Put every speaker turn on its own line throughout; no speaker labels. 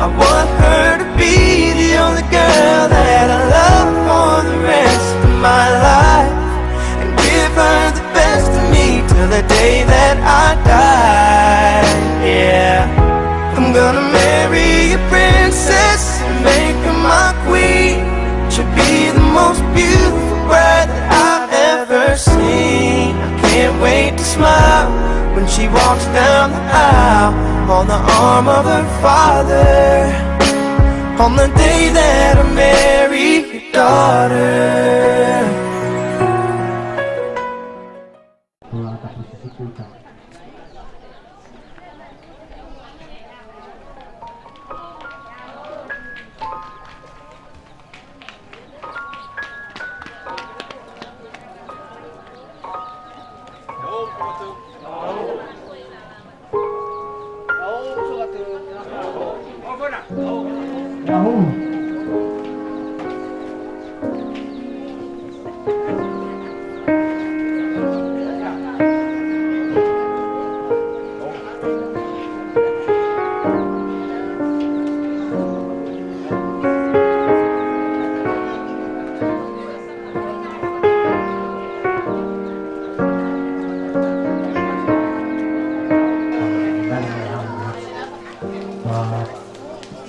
I want her to be the only girl that I love for the rest of my life, and give her the best of me till the day that I die. Yeah, I'm gonna marry a princess and make her my queen. She'll be the most beautiful bride that I've ever seen. I can't wait to smile when she walks down the aisle on the arm of her father, on the day that I marry your daughter.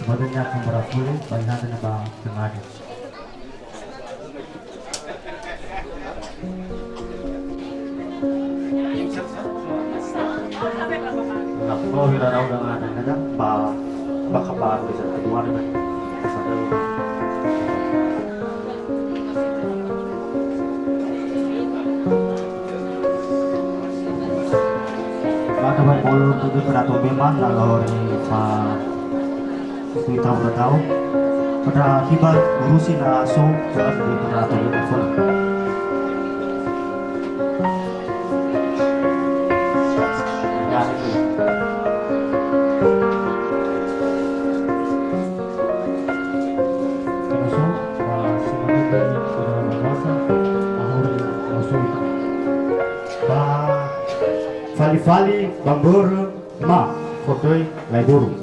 Sebenarnya akan berapulih banyak dan bang sengaja. Nakpo hirana udah ada nada bakapan bisa kedua dengan Bakapan bolu tujuh beratus memang kalau di kita udah tahu pada akibat ngurusin langsung jangan di beratus level. Fali bambur ma fotoi laiburu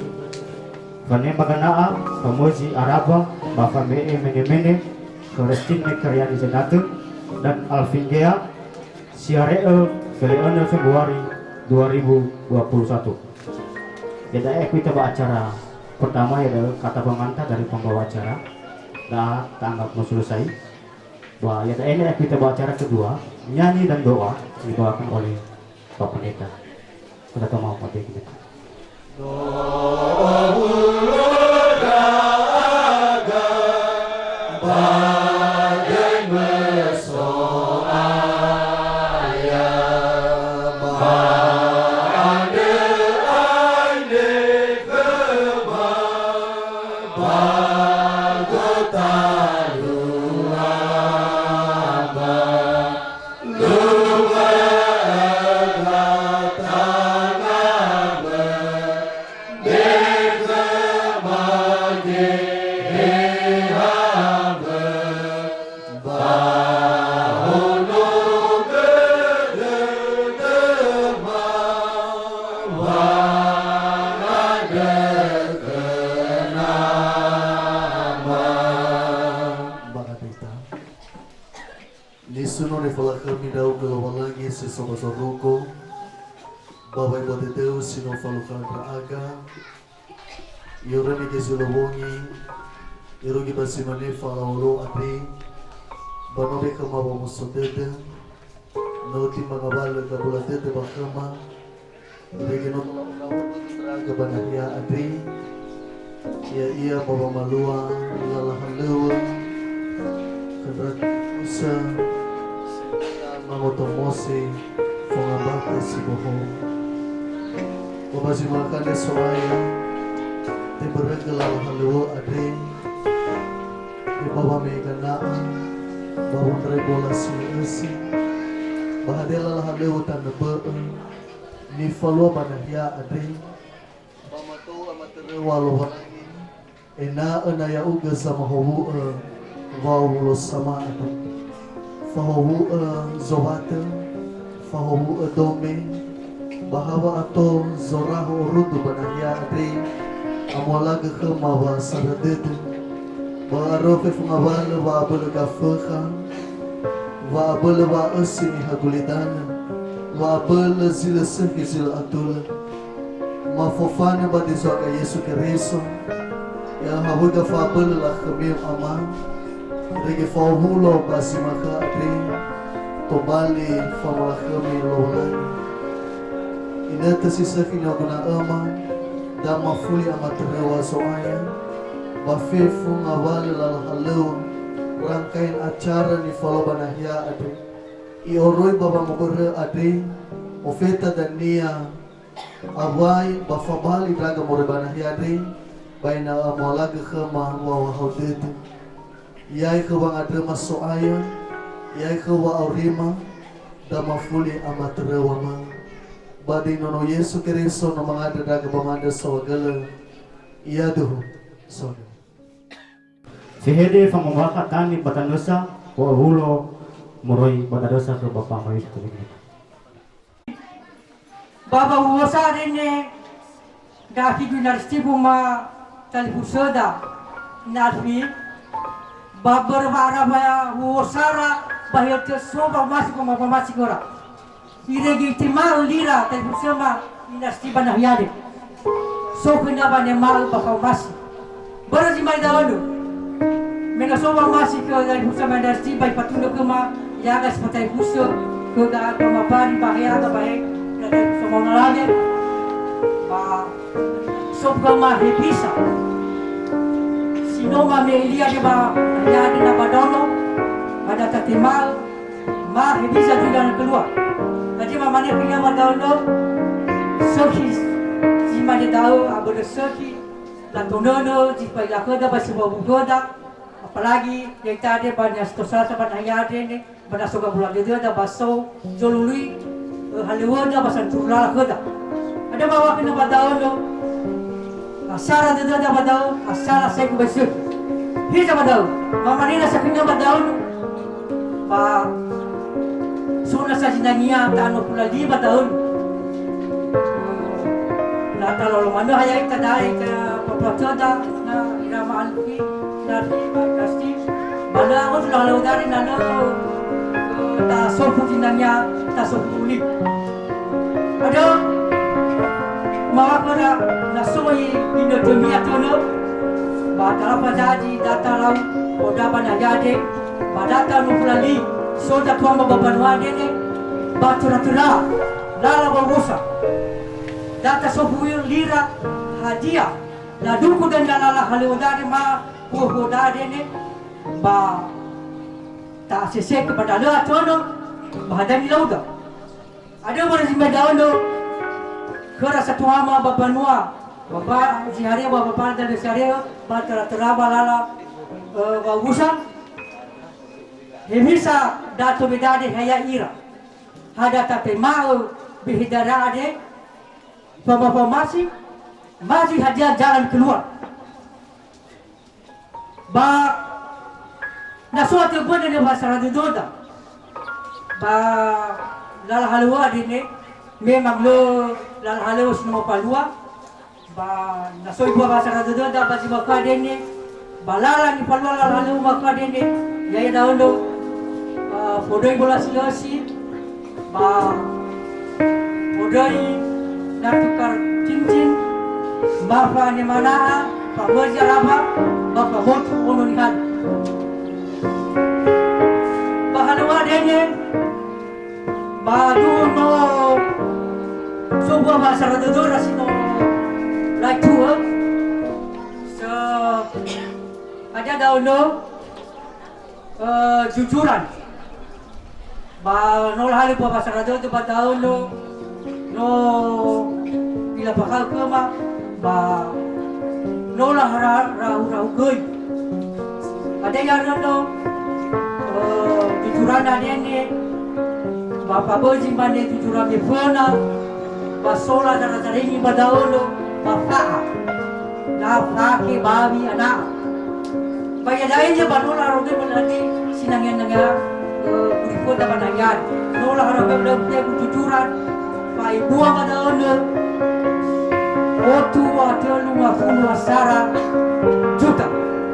kane baganaa pamoji araba bafa mene korestin karyani senatu dan alfingea siaree Februari 2021. Jadi kita acara pertama ya kata pengantar dari pembawa acara dah tanggap mau selesai. Wah ya ini kita acara kedua nyanyi dan doa dibawakan oleh Pak Pendeta. Kita tahu mau pakai kita.
Soruko Babai Bodeteu Sino Falukan Raaga Yoremi Kesulawongi Yorugi Basimane Falawolo Adi Banobe Kamawa Musotete Noti Magabal Kabulatete Bakama Regino Raaga Banahia Adi Ia Baba Malua Lalahan Lewa Kadrat Musa Mangotomosi Fongabate Siboho Babasi Makane Soaya Tiberegelal Haluo Ade Baba Meganaa Bawon Rebola Esi Bahadela Haluo Tanebe Ni Falua Banahia Ade Bamato Amatere Waluhangi Ena Enaya Uga Sama Howu Wawulo Sama Ade Fahawu Zawata Fahawu Dome Bahawa atau Zoraho Rudu Banahya Ade Amola ke mawa saradete. Barofe fungabala wa abula gafaka. Wa abula wa asini hagulidana. Wa abula zila sehi zila atula. Mafofana ba dizoka Yesu Kristo. Yang habuga fa abula la khamim aman. Rege fa hulo basimaka ade. Tobali fa mala khamim lolai. Inata sisaki nyoguna aman. Dama fuli amaterewa soaya. Bafefu ngawali lalahalau rangkaian acara ni falo banahya ade I oroi baba mabere ade ofeta dan nia awai bafabali draga more banahya ade baina amalaga khama wa wahodete yai kawang ade masoaya yai kawa aurima dama fuli amaterewa ma badi nono Yesu Kristo no mangada draga bamanda sawagala iaduh soda
Sehede famawaka tani batanusa wa hulo muroi batadosa ke bapa mai tulingi.
Baba uosa rene dafi gunarstibu ma talfusoda nafi babar bara baya uosara bahaya soba masih ko masih gora. Iregi timal lira talfusoma inastiba na yade. So kena bane mal bapa masih. Baraji mai dawanu. Mena soba masih ke dari bersama dari baik patunda kema yaga seperti khusus ke dah pemapari bahaya atau baik dari semua nalage bah sob kema hebisa sinoma melia de bah ya de na badono ada tatimal ma hebisa juga keluar jadi mamane punya madono sokis jima de dau abode soki la tonono jipai la koda basi babu koda apalagi yang tadi banyak stosar sama ayade ni pada soga bulan itu ada baso jolului halewa ada basan turla keda ada bawa kena badao no asara itu ada badao asara saya kubesuk hija badao mama nina sakina badao no ba sona sa jinania tano pula di badao na talo mano hayai kadai ka papatada na irama alfi dari pasti bala aku sudah lalu dari nana tak sofu tinanya tak sofu lip ada mawa pada nasoi bina dunia tono batala pajaji data lau oda bana jade badata nufulali soda tuama babanwa nene batura-tura lala bagusa data sofu lira hadiah laduku dan lala haludari ma hodade ne ba ta sese kepada Allah tono bahadani lauda ada orang zimbadaono kera satu ama babanua bapa sihari bapa dan sihari batara teraba lala bagusa hemisa dato bedade haya ira hada tate mau bihidarade bapa masih hadiah jalan keluar ba nasuat yang benar bahasa radio doda ba lal halwa dini memang lo lal halwa semua palua ba nasoi buah bahasa radio doda ba si baka dini ba lala ni palua lal halwa baka dini yaya daun do fodoi bola silasi ba fodoi nak tukar cincin bafa ni mana pak berjaraba bafa motu ono ni kan bahalwa denye badu no sebuah bahasa radio rasino like to so ada daun no jujuran ba nol hali buah bahasa radio tu ba daun no bila bakal kema ba nola rahu goi ada yang no tujuran ada ni bapak boji mane tujuran di fona basola dan ini badaolo bapak na ke babi anak baya lainnya banola roge melati sinangyan naga kuripo da banayan nola roge melati tujuran pai buang badaolo Otu atau lu afunu asara juta.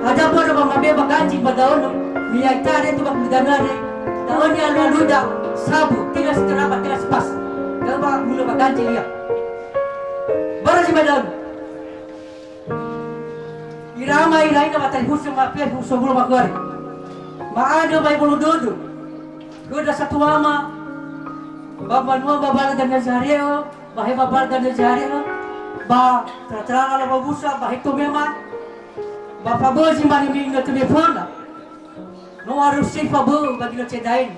Ada pun apa mabeba ganji badaono. Miyai tare tu bak danare. Daonya aluda sabu tilas teraba tilas pas. Gaba mulu bak ganji liya. Bara si badaono. Irama irai na batay huso mapia huso bulu magwari. Maado bay bulu dodo. Kuda satu ama. Babanua babala dan nazareo. Bahe babala dan nazareo. Ba terang ala babusa ba itu memang ba paboji mari minga telefona no harus si pabo bagi lo cedain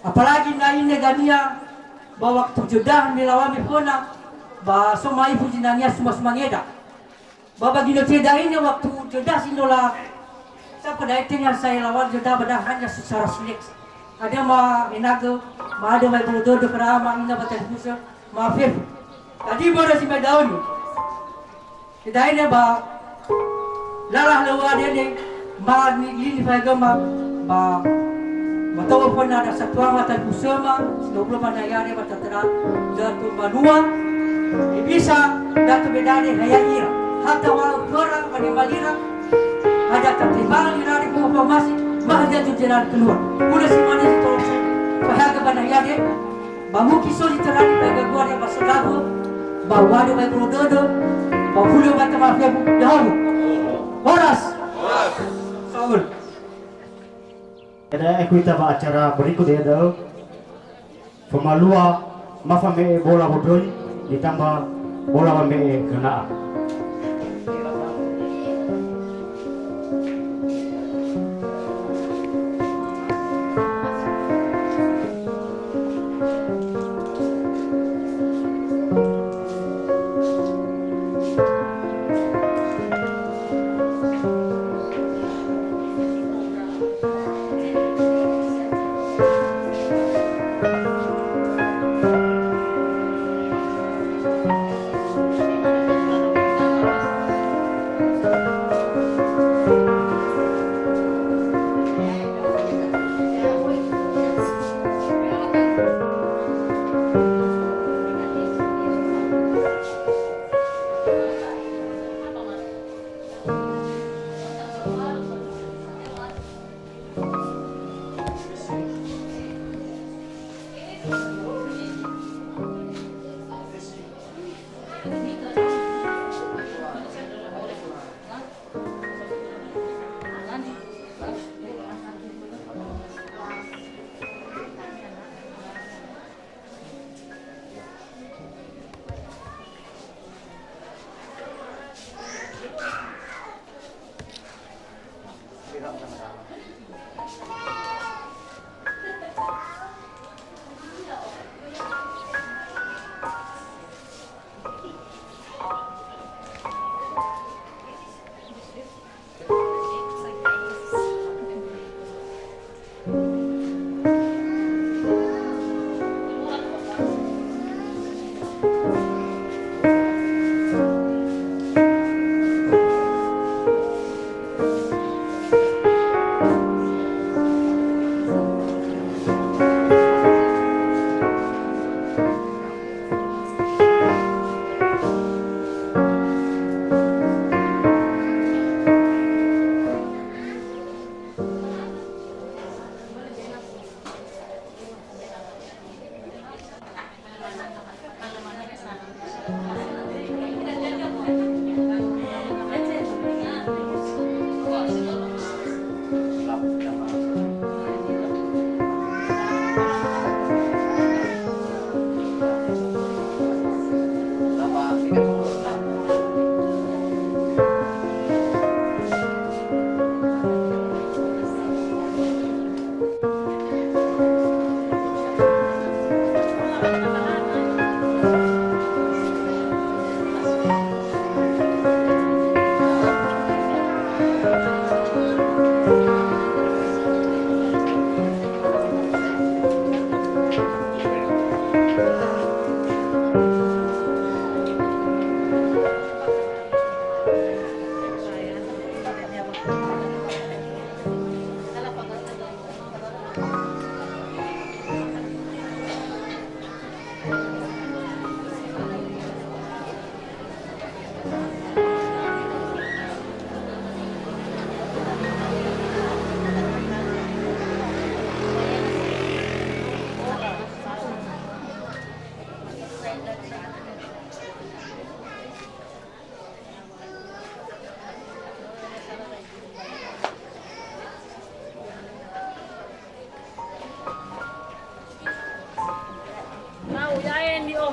apalagi na ini gania ba waktu jodah milawami pona ba somai puji nanya semua semangeda ba bagi lo cedain waktu jodah sinola sa pada tinggal saya lawan jodah pada hanya secara seleks ada ma inago ma ada mai dodo kerama ina batal busa maafif tadi baru si Medaun, kita ini ba lalah lawa dia ni, ba ini fagama ba tahu pun ada satu matan kusama, 20 panayari mata terang, jatuh banua, bisa datu bedane hayira, hatta walau orang pada malira, ada tertimbangan irari informasi, mah dia jalan keluar, udah semuanya ditolong, pahaga panayari, bamu kisah diterani pahaga gua dia masuk lagu. Bawa dia baik dodo, bawa hulio baca mafia dahulu. Horas. Saul.
Ada ekuita ba acara berikut ya dah. Pemalua mafame bola bodoi ditambah bola mame kena.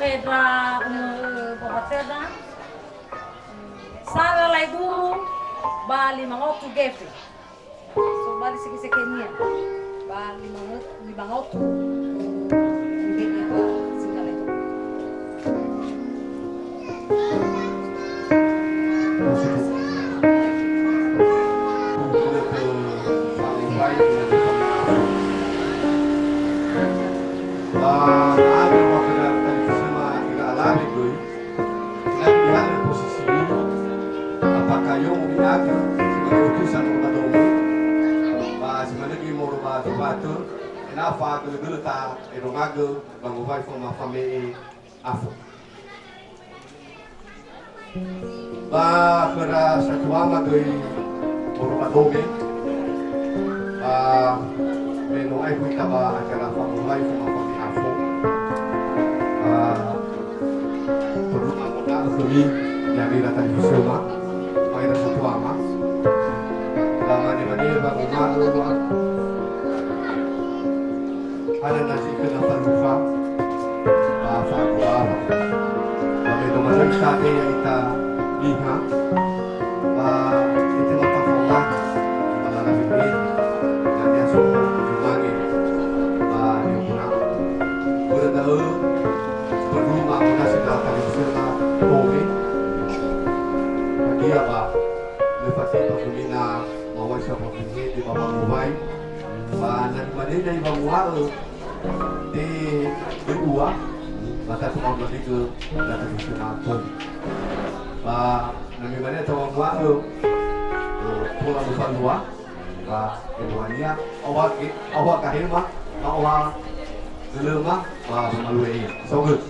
hedra bohateda sara lai duru bali mangotu gefe so bali sekenia bali mangotu ngene ba singale
Kenapa gelo-gelo ta erongago bangu vai forma família afo. Ba kera satu ama doi morumadome. Ba meno ai kuita ba acara bangu vai forma família afo. Ba perlu menggunakan kami yang dilatih bersama. Mai satu ama. Lama ni mana bangu malu. Ada nasi kena parufa, apa kuah, kami tu macam sate yang kita lihat, itu macam format, malah nabi ni, dan dia semua jumangi, yang puna, berada berumah mana sudah kali bersama kami, dia apa, lepas itu kami nak mahu siapa pun di bawah mobile, dan mana dari bawah di kedua mata semua bertiga datang ke Singapura. Nami mana tahu orang pulang bukan dua. Keduanya awak kahir mah awak gelema melalui. So good.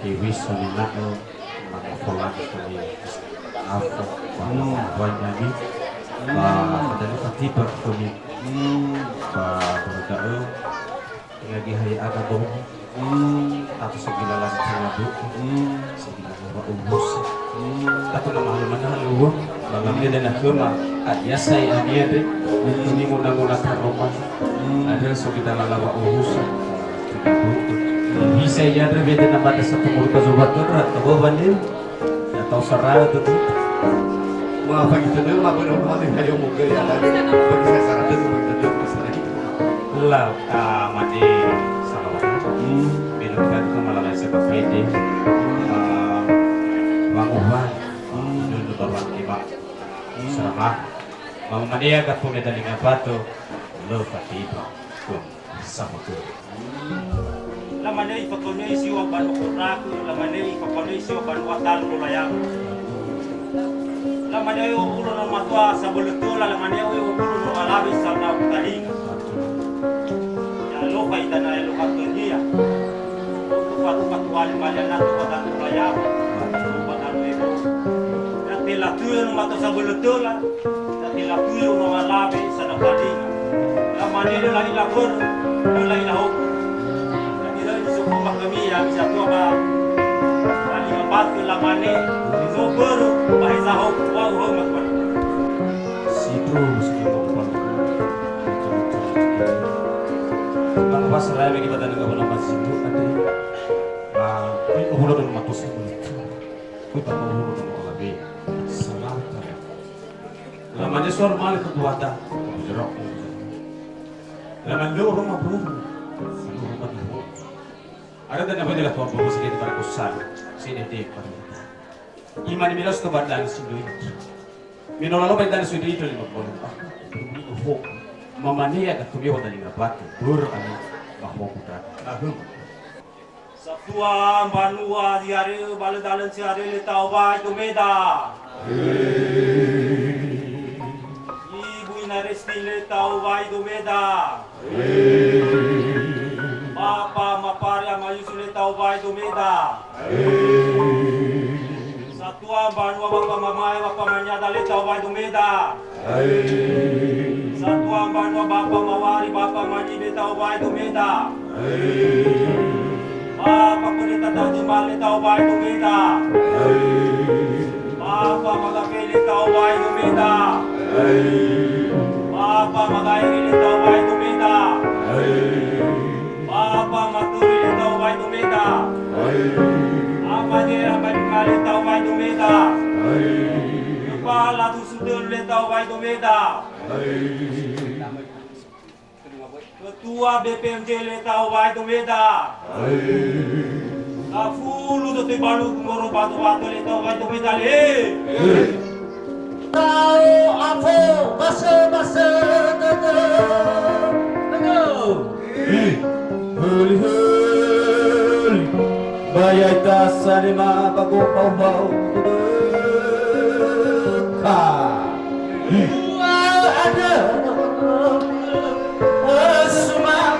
Dewi Sonina pola kami apa banyak dan tiba kami berdoa lagi hari ada bom atau segala lagi terlalu segala ubus atau nama mana lu malamnya dan akhirnya ada saya ada ini mula-mula taruhan ada segala lagi ubus bisa ya berbeda nama ada satu mulut kezubat atau bebannya atau sarah itu
Wah, pagi tu dia mahu berumah ni kayu muka ya lagi. Pagi saya sarah tu berjumpa pasal itu.
Lah, mati sama apa? Minum kan kemalangan sebab ini. Bangunan, dulu bawa lima. Serama, bangunan dia kat punya dalingan batu. Lupa tiba, sama tu.
Lamane ipakonyo isiwa banu koraku, lamane ipakonyo isiwa banu watal mulayang. Lamane yo ulo no matwa sa bulutola, lamane yo ulo no alabi sa na utalinga. Ya lo pa ita na lo katonia. Lupa tuwali malian nato watal mulayang. Lupa talo ito. Ya tila tuyo no matwa sa bulutola, ya tila tuyo no alabi sa na utalinga. Lamane yo lagi labor, yo lagi lahok. Sumpah kami yang bisa tua ba kali batu lamane itu baru bahasa hok wau hok makbar
situ mesti ngomong bang pas raya bagi badan enggak pernah masih itu ada kui ubur dan matus itu kui tak ubur dan alabi salam kaya lamane suar mal kedua dah jerok lamane lu rumah belum ada dan apa dia tuan bawa sedikit pada kusal sini dek pada iman milos tu badan sini minol lalu badan sini itu lima puluh mama ni agak tu biar tadi dapat bur ani bahwa putra
Sabtua banua diare baladalan siare le tauba itu meda ibu inaresti le tauba itu meda Papa maparia mayusule taubai dumeda. Satua banua bapa mamai bapa manyada le taubai dumeda. Satua banua bapa mawari bapa manyibe taubai dumeda. Papa kunita tadi male taubai dumeda. Papa magapeli taubai dumeda. Papa Papa magairi le tau vai tumida. Papa maturi le tau vai tumida. Amane amane le tau vai tumida. Kepala tu sudah le tau vai tumida. Ketua BPMJ le tau vai tumida. Afulu tu tibalu ngoro batu le tau vai tumida le.
Tahu apa masa
Bayai tasari ma bago pau pau ka ada semua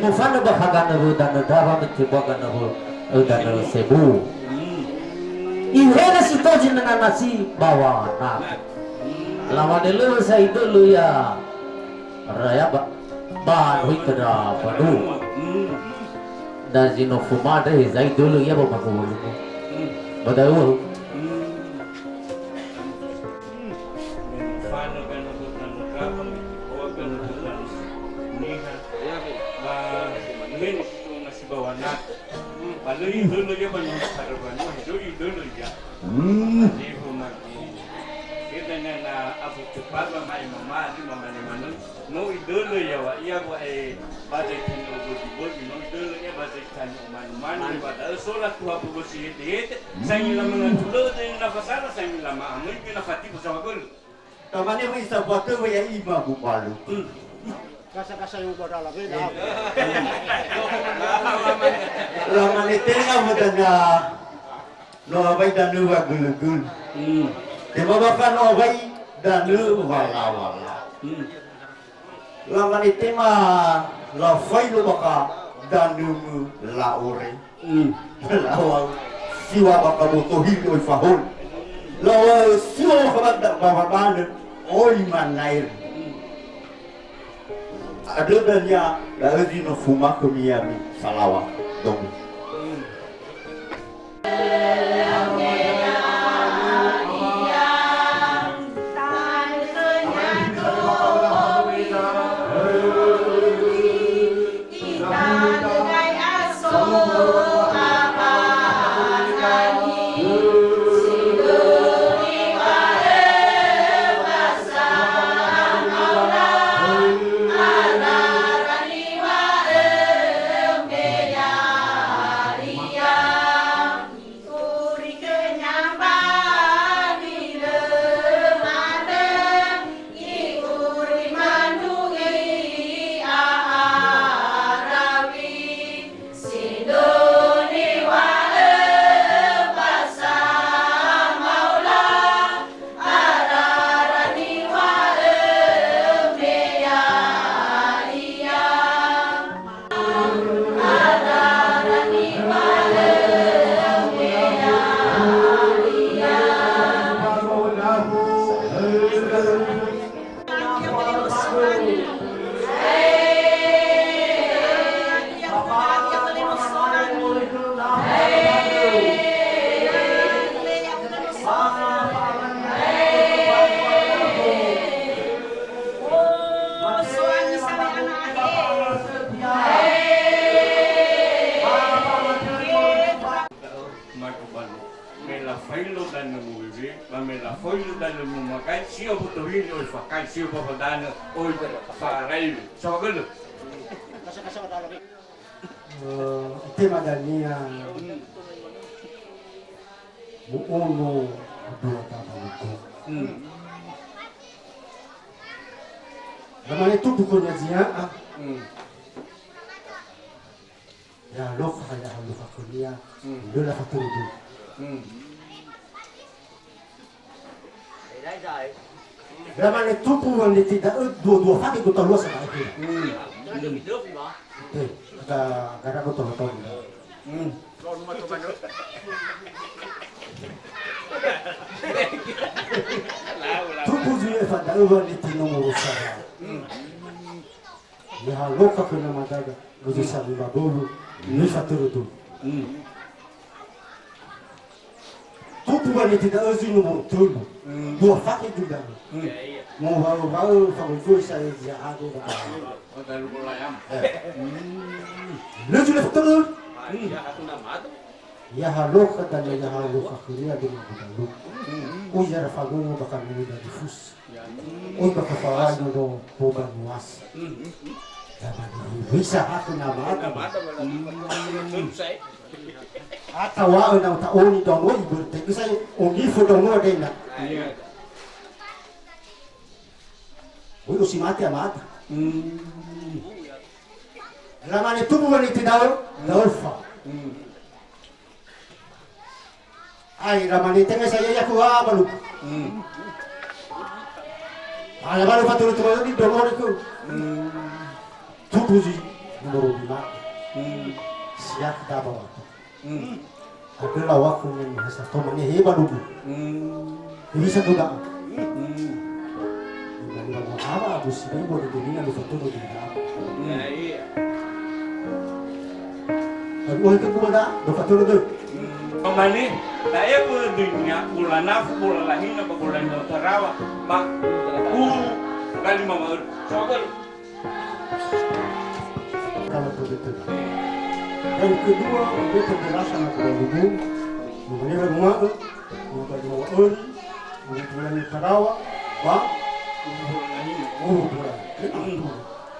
Mufana bahagana hu dan dava mitibagana hu dan sebu. Ihena si tojin na nasi bawa na. Lawan dulu saya dulu ya. Raya ba hui kada padu. Dan jino fumada saya dulu ya bawa aku. Badau.
Baloi dulu ya banyak harapannya itu dulu ya. Jadi rumah ini kita nana aku cepat mamai mama di mama ni mana. No dulu ya wa iya wa baca kena buat no dulu ya baca kena mana pada solat tu apa bersih itu. Saya lama dulu dengan nafasana saya lama amal kita fatih bersama gol.
Kamane mo isa boto mo ya iba bupalu.
Kasa-kasa yung bodala beda.
Laman itenga mo tanda no abay danu wa gulugul. Di babakan no abay danu wala. Laman itema la fay lo baka danu laore. Lawa siwa baka botohi oy fahol. Lawa siwa baka babakan oy manair. Ada dan ya dari no fuma ke Miami Salawa dong.
failo dan mo vive, mamela failo dan mo makai, sio butuhin o fakai sio papadana o farai. So galo.
Kasa ka dalabi.
Tema dania buono dua tabaluko. Ramane tudo conhezia ya lofa ya lofa kulia dola faturu. Ramane tudo quando ti dà due fatti tutto lo sa che. Gara betul-betul. Tubuh juga pada orang itu nomor satu. Ya loka kena madaga, bukan sahaja babu, ni satu tu. Tubuh orang itu dah azin nomor tujuh, dua fakir juga. Mau baru fakir saya dia ada. Lu sudah betul? Ya haloka dan ya haloka kuliah dengan betul. Ujar fagono bakal muda difus. Bakal fawaid no boban muas. Bisa aku nama ada. Atau awak nak tak oni dong, oi berarti saya oni foto no ada nak. Oi usi mati amat. Ramane tubuh wanita daul fa. Ay ramane tengah saya ya kuah balu. Ala balu fatur tu di donor itu. Tubuh ji nomor 5. Siap dah bawa. Adalah waktu ni hasa tomane hebat dulu. Bisa juga. Ini apa abu sih boleh dunia di foto tu dia. Aku itu kuda, dapat turun tu.
Pemani, saya pun dunia bulan nafsu bulan lahir apa bulan utarawa, mak kali mama soal.
Kalau begitu. Yang kedua, untuk penjelasan aku dulu, mengenai rumah, mengenai orang, mengenai utarawa, mak, bulan.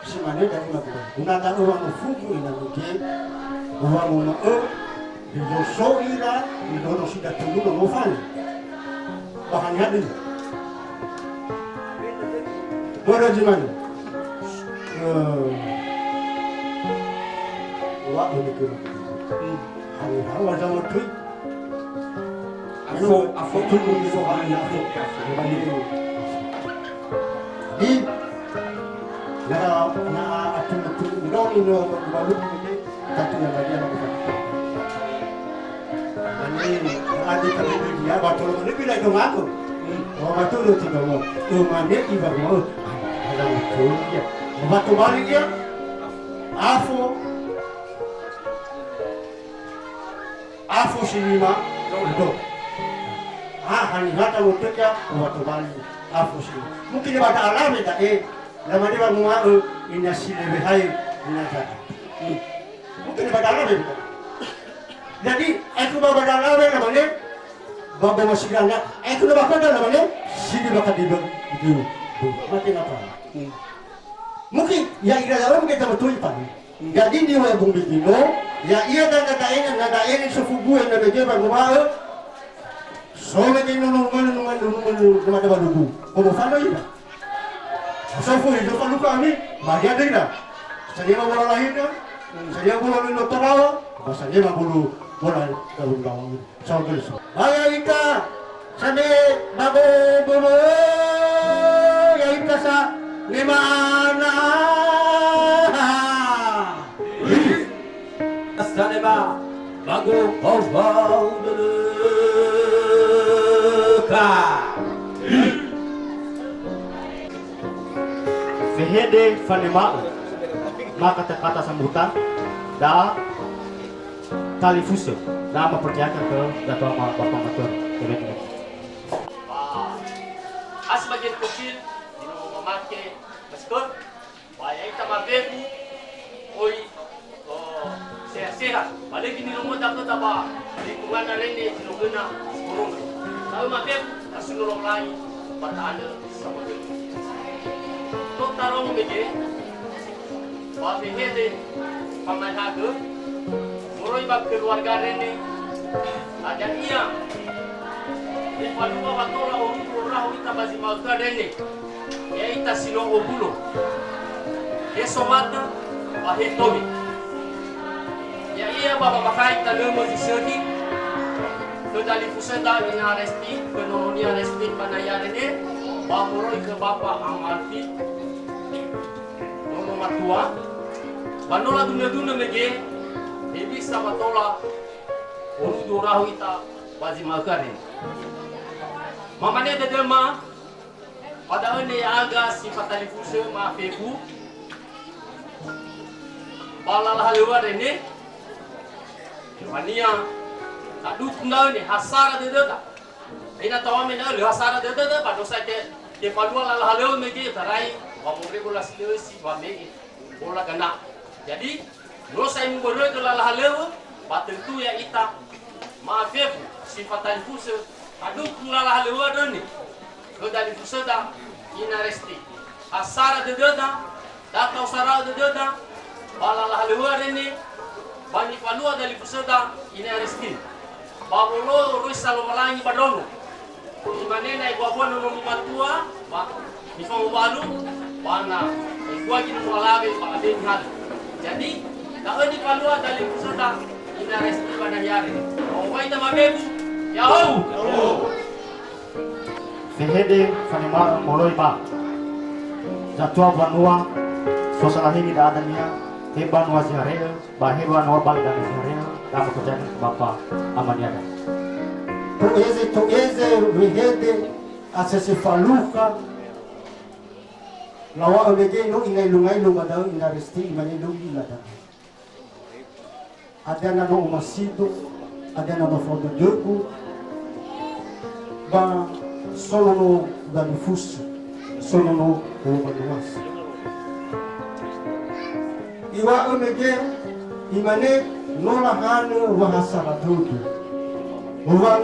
Si mana dari mana? Guna tak orang fuku ini lagi. Orang mana di Joshua di dalam sudah tunggu dengan Mufan bahan hadir berapa zaman waktu itu hari awal zaman tu aku tunggu di soal aku di na atu ngau ini baru satu yang lagi aku ada kali dia batu ni bila itu aku. Batu lu tinggal mau. Tu mana tiba mau. Ada batu dia. Batu balik dia. Afu sini mah. Itu. Hani hata mutia batu balik. Afu sini. Mungkin dia ada alam tak lama dia mau ini si lebih hai ini saja. Mungkin dia ada alam tak. Jadi, aku bawa dalam namanya, bawa masih anak. Aku bawa dalam namanya, sini bakal itu mati apa? Mungkin ya ira dalam kita betul pan. Jadi ni wa bung bidino, ya ia dan nadain sefubu yang ada je bawa. Soalnya ni nungun ada balugu. Kamu faham tak? Sefubu itu kalau kami bagian dia. Saya bawa lahirnya, saya bawa notarawa, saya bawa bola kalau bang soal itu. Ayah ika, sampai bago bobo, ya ika sa lima anak. Asalnya bago bobo deluka. Sehede fanema, maka kata sambutan, dah tali fuso, dah mempercayakan ke Dato' Bapak Matur Kementerian.
As bagian kecil, dino memakai masker, bayar kita mabebu, oi, sehat-sehat. Balik ini rumah dapat apa? Lingkungan lain ni, lingkungan burung. Tahu mabem kasunurong lain bertanda sama dia. Tok tarong meje, babi hede pamai haga, muroi bab keluarga rene, ada iya. Di palua batora orang kita bazi malka rene, ya ita silo obulo. Esomata bahetomi. Ya iya baba bakai talemo di sedi. Kedali pusenda ina resti, kenonia resti panayarene, bamuroi ke bapa amarti. Nono matua. Banola dunia mege, bisa batola. Unu durahu ita bazi malkare. Mamane dedema pada ene aga sifat tali fuse maafeku. Balalah luar ini, Mania, adu tunda ni hasara deda. Ina tawa mena lu hasara deda pada saya ke palua lalah luar megi tarai, bamuri bola si bamegi bola kena. Jadi, lo saya mengurus ke lalah luar, tentu ya ita maafeku sifat tali fuse. Adu lalah luar ni, kedali fuse dah ina resti. Hasara deda, datau sarau deda. Balalah luar ini, bani palua dari pusada ini aristin. Babulo ruis selalu melangi badono. Di mana naik babon nunung lima tua, di fau balu, bana gua gini mualabe pada hal. Jadi, tak di palua dari pusada ini aristin pada hari. Oh, kita mabebu, yahoo.
Fihede fanima moloi ba. Jatua banua, sosala ini dah ada niya. Heban wasiharel, bahirwan wabal dan wasiharel, dapat kejadian Bapak Amaniada.
Tueze wihede asese faluka lawa omege no ingai lungai lungadau ina resti imani lungi lada. Ada nama umasido, ada nama fodo deku, ba solono dalifus, solono umanuas. Iwa omege imane nola hanu wahasara tudu. Uwa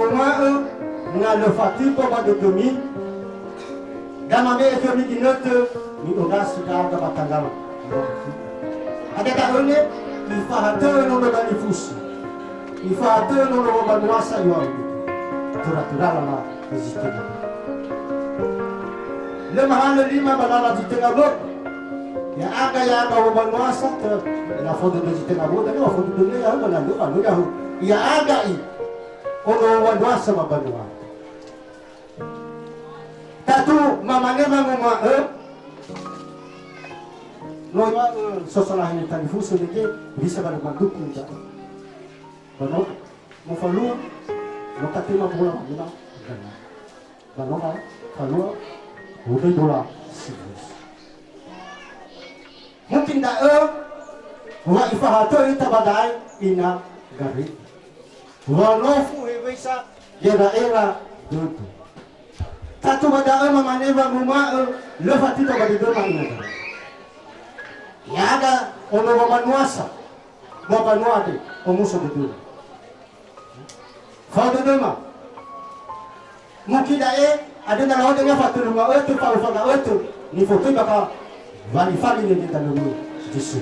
na le fatipo ba de domi. Dama me eto mi dinote mi odasi da ga batangalo. Ada ta one ifahate no lo dalifus. Ifahate no lo banuasa yo. Tura la ezitega. Le mahalo lima balala zitega lo. Ya aga wabanuasa na foto do jitena boda ni foto do ni ya bana do anu ya ya aga I ono wabanuasa mabanua tatu mamane manguma no sosala ni tanifuso deke bisa bana bantu kunja bano mo falu mo katima bola ina bano ka falu udah bola mungkin dah wa ifahato ita badai ina gari wa nofu bisa ya daerah dutu tatu badai mamane ba guma lefati to badi do mangna ya ada ono babanuasa babanuade omuso de fado dema mungkin dah ada na lawan dengan fatu rumah itu fa itu ni foto baka Vali ni kita dulu Yesus.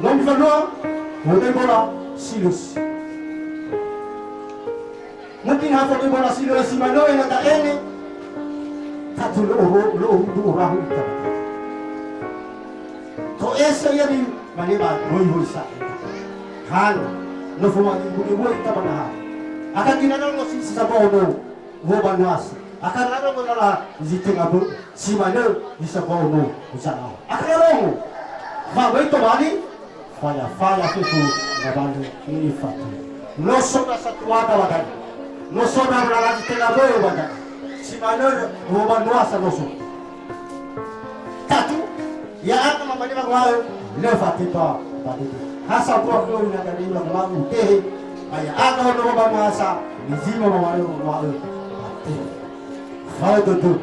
Non fallo, mungkin bola silus. Mungkin hafal bola silus si mano yang tak ini. Satu lo orang kita. To esa ya di mana ba boy sa. Kan, no fuma di buki kita bana. Akan kinana lo si sabaw no, wo banuas. Akan ada mengalah ziteng abu si mana bisa bawa no bisa au akan ada mau itu bali faya itu nabali ini fatu no soda satu wadah no soda mengalah ziteng abu wadah si mana rumah nuasa no so tatu ya akan mamani bangwal le fatita tadi hasa buat lo nak dari lo mau teh ayah akan rumah nuasa nizima mamani mau Fado tu,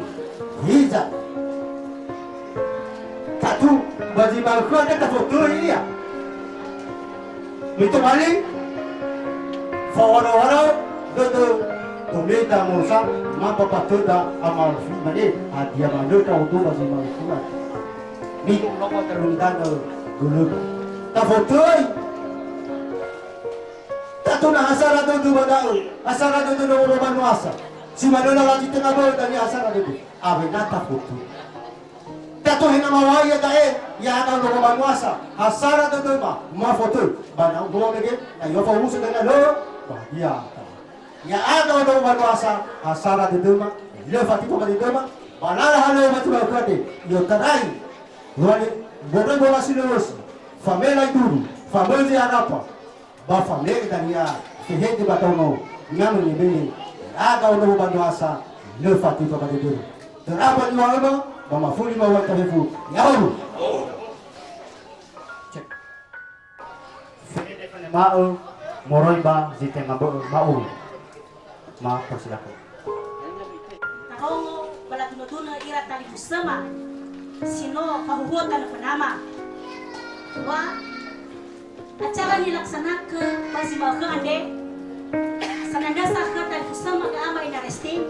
hiza. Tatu, bagi malku ada tak foto ini ya. Itu balik, Fawara-wara dodo tumita musa mapa patuda amal fi mani adia manuta utu basi manusia. Minum loko terundan gulu. Tafotoi. Tatuna hasara dodo badau. Hasara dodo no manuasa. Si manuna lagi tengah bawa tani hasara dodo. Abe nata foto. Tato hina mawaya dae ya akan no manuasa. Hasara dodo ma foto. Bana gua lagi na yo fa usu dengan lo. Ya. Ya ada orang berkuasa hasara di rumah, lepas itu di rumah, balala halo macam apa tu? Yo terai, bukan bola sinus, famela itu, famela dia apa? Bah famela kita ni sehet di batono, nyaman ni beli. Ada orang berkuasa lepas itu di rumah. Terapa di mana? Bama fuli bawa telefu, nyaman.
Cek. Mau moroi ba zite mau. Maaf, persilakan.
Tahongo bala tunutuna ira tali kusama sino kahuhutan na panama. Wa acara nilaksanakan pasi mau ke ande sananda sahkan tali kusama ke ama inaresting.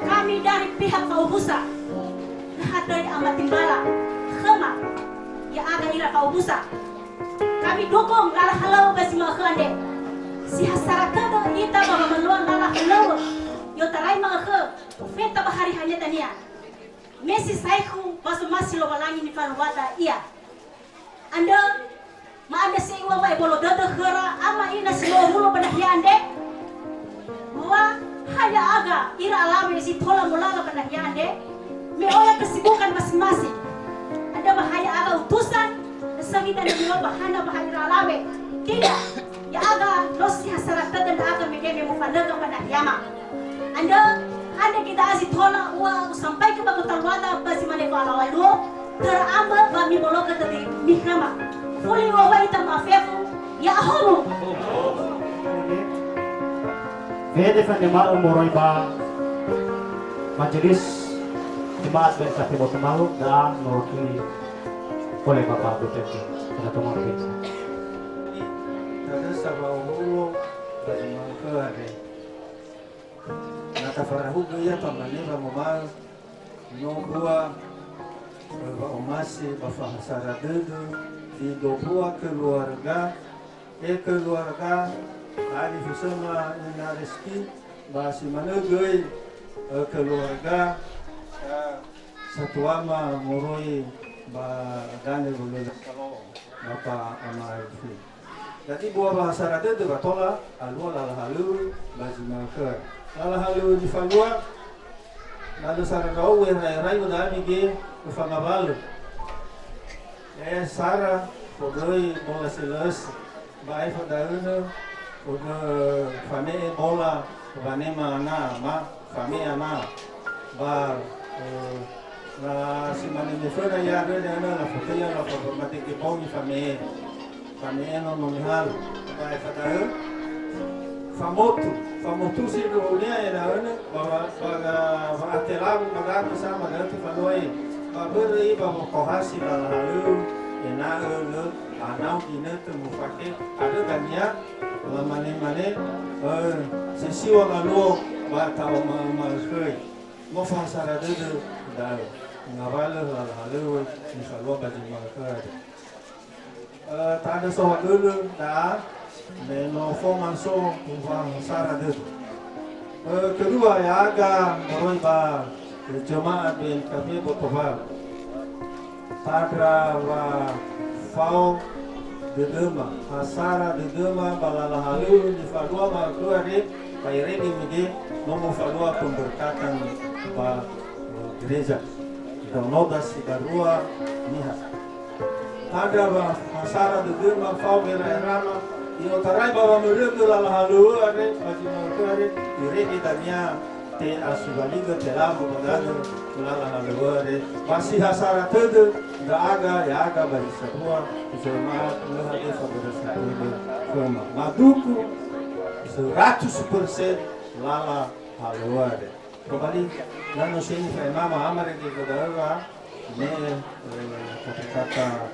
Kami dari pihak kaubusa lahat dari amat timbala khema ya aga ira kaubusa. Kami dukung lala halau pasi mau ke ande. Si hasara todo ita bawa meluang lala halau yo tarai mga ke feta bahari hanya tania Messi saiku basu masih lo malangi ni faluwata iya anda ma anda si iwa mai bolo dodo khera ama ina silo mulo pada ande wa hanya aga ira alami si tola mulala pada ande me oya kesibukan masing-masing anda bahaya aga utusan sakita ni lo bahana bahaya alami tidak ya aga losi hasara tada na aga megeme mufanaga pada yama anda kita asyik thola uang sampai ke bagu talwada basi mane bala walu teramba bami boloka tadi mikama fuli wawa ita mafefu ya homo
Vede fandema umoroi ba majelis jemaat Bentsa Timur Temalu dan mewakili oleh Bapak Bupati pada temuan Bentsa.
Ada sabau hulu bagi mangke ada. Nata farahu gaya pamane ramumal no bua masih bahasa dedu di dua keluarga keluarga hari bersama inareski masih menegai keluarga satu ama muroi dane bulu kalau Bapak Amarfi. Jadi buah bahasa rada tu batola alua lalahalu baju mereka lalahalu di falua lalu sarangau rai udah migi ufangabalu Sara podoi bola silas baik pada udah fame bola fame mana fame ana bar la si mani me fuera ya la fotoya la fotomatic que pongi fame no monihal baik pada famotu si dunia era bahwa atelam magano sama dengan faloi baberi bawa kohasi lalu ena anau kini temu pakai ada banyak mane sesiwa lalu batau mamasui mau fasara dulu dah ngawal lalu misalnya bagi mereka tak ada soal dulu dah meno formaso uang sara dulu kedua ya agak merubah jemaat bin kami berkobar tadra wa fau dedema hasara dedema balala halu di falua makuari pairegi migi nomo falua pemberkatan ba gereja dan nodas sigarua niha tadra wa hasara dedema fau bererama io tarai bawa mereka lala halu are bagi makuari iregi tanya te asubaliga te lamu magano lala halu are masih hasara tede da aga ya aga bagi semua jemaat lehade saudara saudara firma maduku 100% lala haluare kembali nano sini fa mama amare di godara ne kata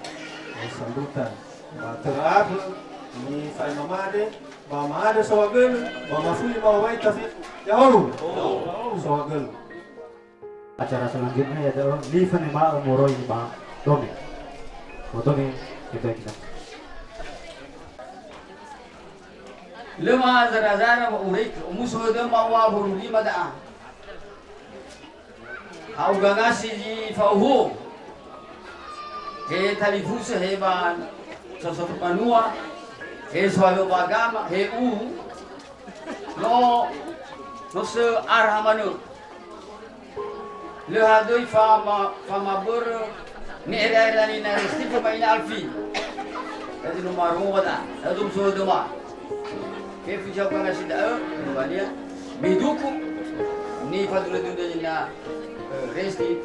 sambutan terakhir ni fa mama de Mama ada sawagel, mama sui mau baik tapi jauh. Sawagel.
Acara selanjutnya yaitu Liven Ma Umuroi Ba Dome. Dome kita.
Lema zara urik musuh dem bawa bururi mada. Kau gangasi di fauhu. He talifus heban sosok panua. He swalo bagama he no se arhamanu. Lehadoi fama ber ni era ni na resti pemain alfi. Jadi nomor wada, adum so doma. Kaifu jawab ngasih dah, kemudian biduku ni fadul dunia na resti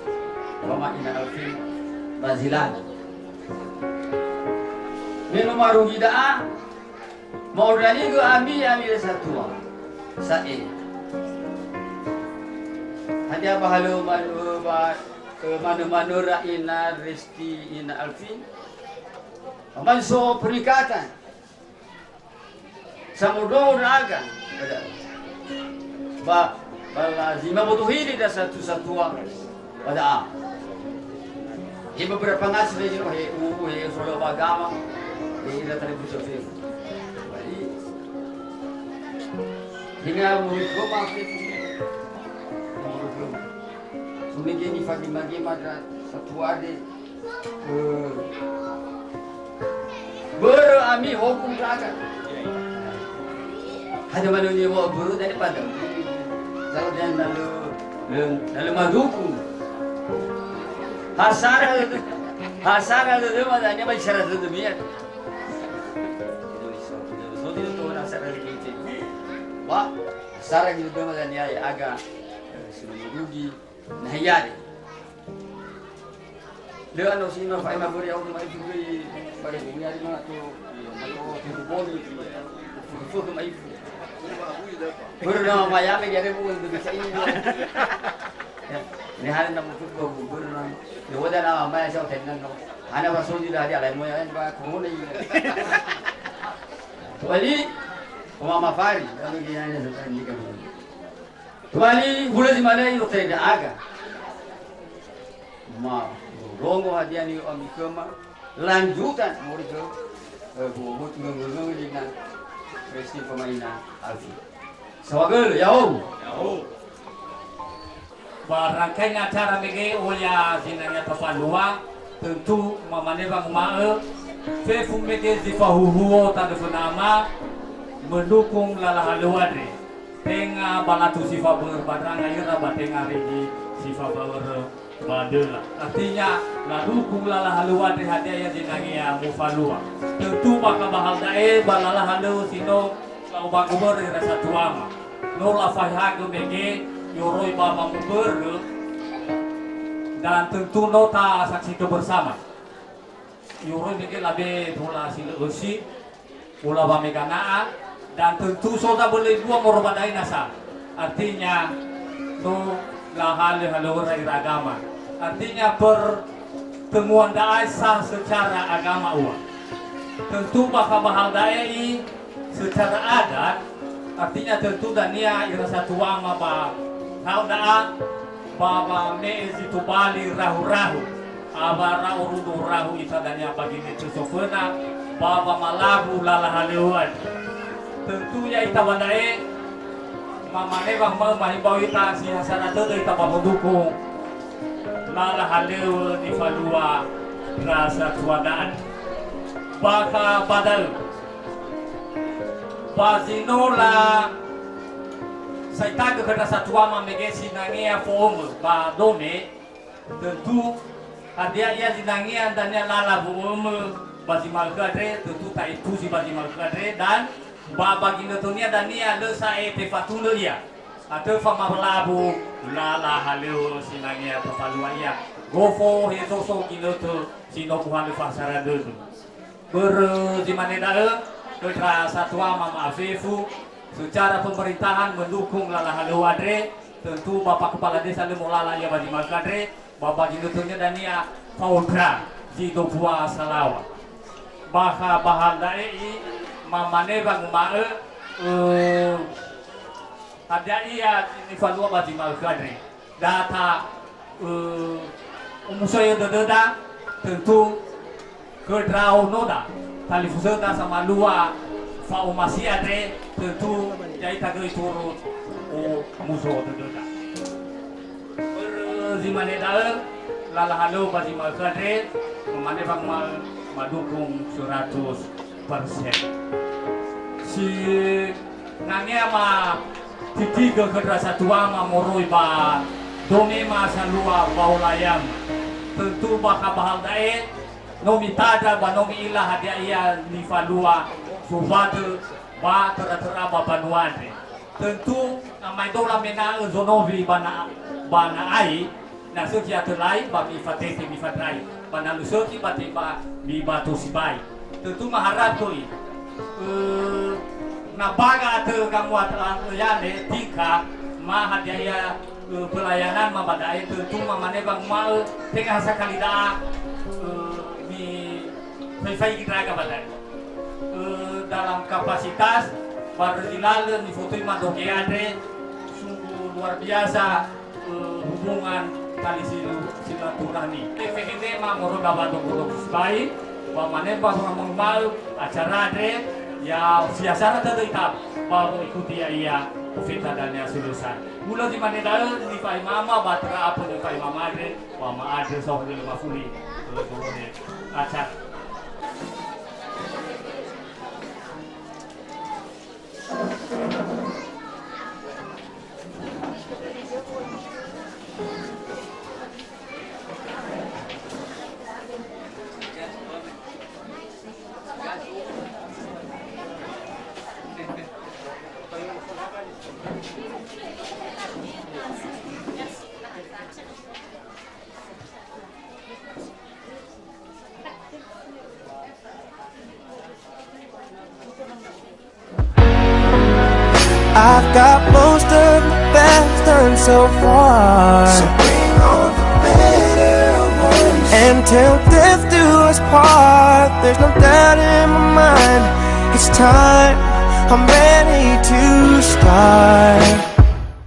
pemain alfi bazilan. Ni nomor dah, mau rani go ami satu sae. Hanya bahalu mana ina resti ina alfi. Manso perikatan. Samudor naga. Lazima butuhili dah satu pada beberapa ngasih lagi he solo bagama ila televisi film. Jadi hingga murid goma sumigeni Fatimah satu ade ami hukum raga. Hanya manusia mau buru daripada kalau dia lalu maduku hasara itu madanya masyarakat itu biar so itu tuh hasara itu wah hasara itu madanya ya agak rugi nahiyari dia anu sih mau faham beri aku mai beri pada dunia di mana tuh kalau itu boni itu mai Burno Miami jadi bukan begitu ini. Ni hari nak football burno. Dia ada nama mana siapa tenang no. Ana pasal dia ada lain moya yang bah kamu ni. Tuali, mama Fari, kalau dia ni sudah ni kan. Tuali, bulan di mana itu terjadi aga. Ma, rongo hadiah ni amikama lanjutan murid tu. Buat ngengeng ni nak. Resti pemainan Alfi. Sawagel, yau.
Barangkainya acara mege oleh sinanya Tapalua tentu memanebang mae fefum mege zifahuhuo tadefenama mendukung lalahaluadre tengah balatu sifa berbadrang aira batenga regi sifa ber badela artinya ladukung lalahaluadre hadiah dinangia mufalua tentu baka bahal dae balalahalu sino lau baguber rasa tuama nola fahagu mege yoroi bama muber dan tentu nota saksi bersama yoroi mege labe bola sila usi bola bameganaa dan tentu soda boleh dua morobadai nasa artinya no lahal halur agama artinya pertemuan daesah secara agama uang tentu bakal bahal daei secara adat artinya tentu dania irasa tuama ba kau daa baba me itu bali rahu abara urudu rahu isa dania bagi itu sofena baba malabu lalahaleuan tentu ya ita wadae mamane bang mahibau ita si hasana teu ita mendukung lalahaleu di falua rasa tuadaan baka badal bazinola saitaga kena satuama megesi nangia foom ba dome tentu adia ia dinangia dan ia lala boom bazi malkadre tentu tak itu si bazi malkadre dan ba bagino tunia dan ia lesa te fatulo ia atau fama labu lala haleu sinangia tafalua ia gofo hesoso kinoto sino kuhan fasara dulu ber di mana dah Ketra Satwa Mama Afefu secara pemerintahan mendukung lalahalu adre tentu Bapak Kepala Desa Lemolala ya badi Malkadre Bapak Jinutunya Dania Faudra Jido Bua Salawa Baha Bahal Daei mamane bang mae ada ia ni falua bati mau kadri data umusoyo dada tentu kedrau noda tali fuseta sama lua fa umasi ade tentu jai tagai turun muso dada zimane daer lala halo bati mau kadri mamane bang madukung 100%. Si nangnya ma titi ke kerasa tua ma moroi ba dome ma salua baulayam tentu baka bahal dae nomi tada ba nomi ilah hadia ia ni falua subate ba tera ba banuane tentu amai dola mena zonovi bana ai na sekia terlai ba mi fatete mi fatrai bana lusoki ba tiba mi batu sibai tentu maharap koi na baga te kamu ya ne tika ma hadiah pelayanan ma badai tentu mamane bang mal tengah sakalida mi fai kita ka badai dalam kapasitas barzilal ni foto madoke ade sungguh luar biasa hubungan tali silaturahmi PVD ma moro gabando guru baik mamane bang mal acara ade ya siasana tadi tak baru ikuti ya ufita dan ya sulusan mula di mana dah ni pai mama batra apa ni pai mama ada mama ada soal di rumah fuli acara
I've got most of the best done so far. So bring on the better ones. And till death do us part, there's no doubt in my mind. It's time, I'm ready to start.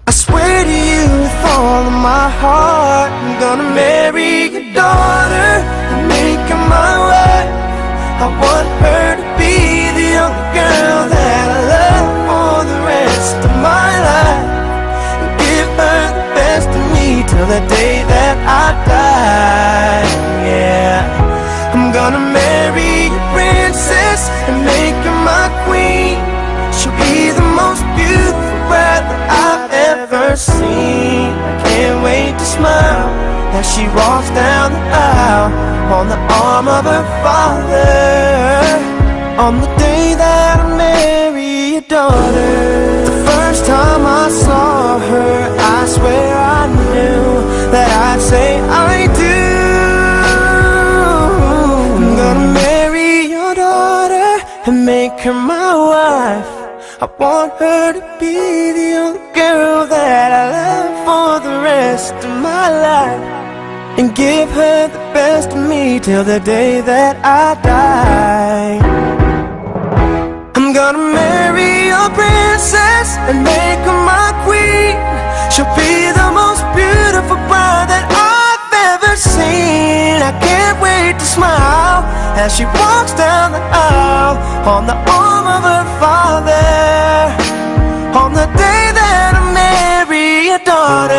I swear to you with all of my heart, I'm gonna marry your daughter and make her my wife. I want her to be the only girl that I love for the rest of my life, and give her the best of me till the day that I die. Yeah, I'm gonna marry a princess and make her my queen. She'll be the most beautiful bride that I've ever seen. I can't wait to smile as she walks down the aisle on the arm of her father, on the day that I marry your daughter. The first time I saw her, I swear I knew that I'd say I do. I'm gonna marry your daughter and make her my wife. I want her to be the only girl that I love for the rest of my life, and give her the best of me till the day that I die. I'm gonna marry a princess and make her my queen. She'll be the most beautiful bride that I've ever seen. I can't wait to smile as she walks down the aisle on the arm of her father, on the day that I marry your daughter.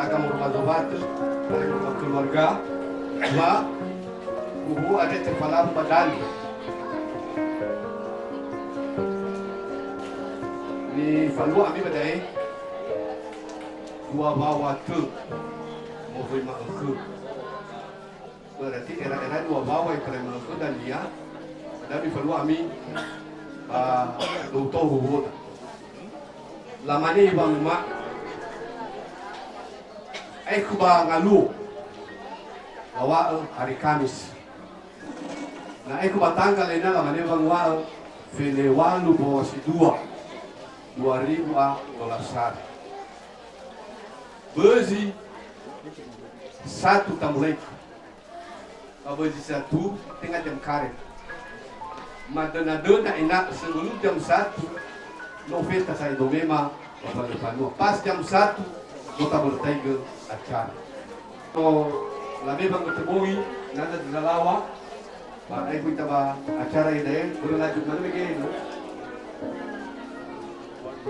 akan merubah batu dari rumah keluarga. Dua, kubu ada kepala badan. Di Falua kami badai dua bawa tu mau terima aku. Berarti era-era dua bawa yang terima aku dan dia. Tapi Falua kami luto hubut. Lama ni bang mak, aku ngalu bawa hari Kamis. Nah aku batangkal ini lama ni bang wal Felewalu bawa si 2012. Bezi satu tambulek, bezi satu tengah jam karet. Madana enak sebelum jam 1 no festa saya domema bapak pas jam 1 nota bertaiga acara. So labe bang ketemui nada di Lalawa, ba ay kita ba acara ide berlanjut mana begini.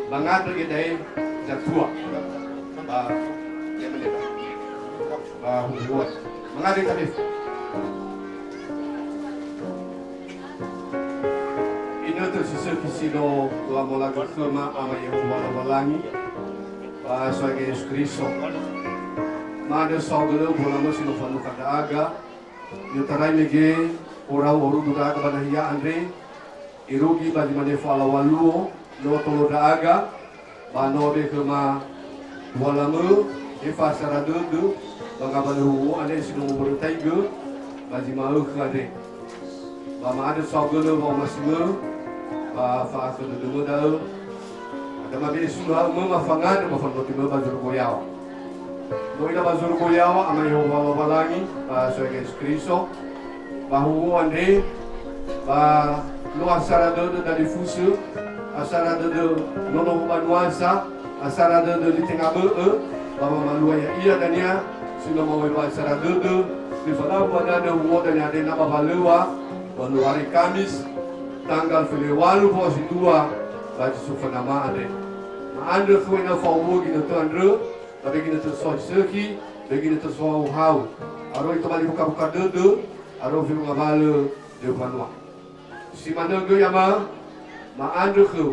Bangat ide jatua ba ya benar ba buat mengadi kadif. Ino tersisa kisino tua molaga kema ama Yehova walangi pa sebagai Yesus Kristus. Mada saudara bola masih nufanu kada aga. Yutarai lagi orang duda aga pada hiya Andre. Irugi bagi mana fala waluo lo tolo da aga. Bano be kema bola mu efa saradudu bangga balu ane sino bertaiga bagi mau kade. Bama ada saudara bawa masih fa ke de modal ada mabe suha mama fangada ma fanoti ma bazur goyawa no ila bazur goyawa ama Yehova walangi pa sebagai Yesus Kristus bahu ande ba lo asara de dari fusu asara de nono banuasa asara de di tengah be bama malua ya iya dania sino mau asara de di fala pada de wo dan ada nama balewa balu hari Kamis tanggal Felewalu posi 2 bagi sufanama ade. Ma ande kuina fawo gina tu andre, tapi gina tu so seki, bagi gina tu so hau. Aro itu balik buka dede, aro filu ngabale de panwa. Si mana go yama, ma ande ku.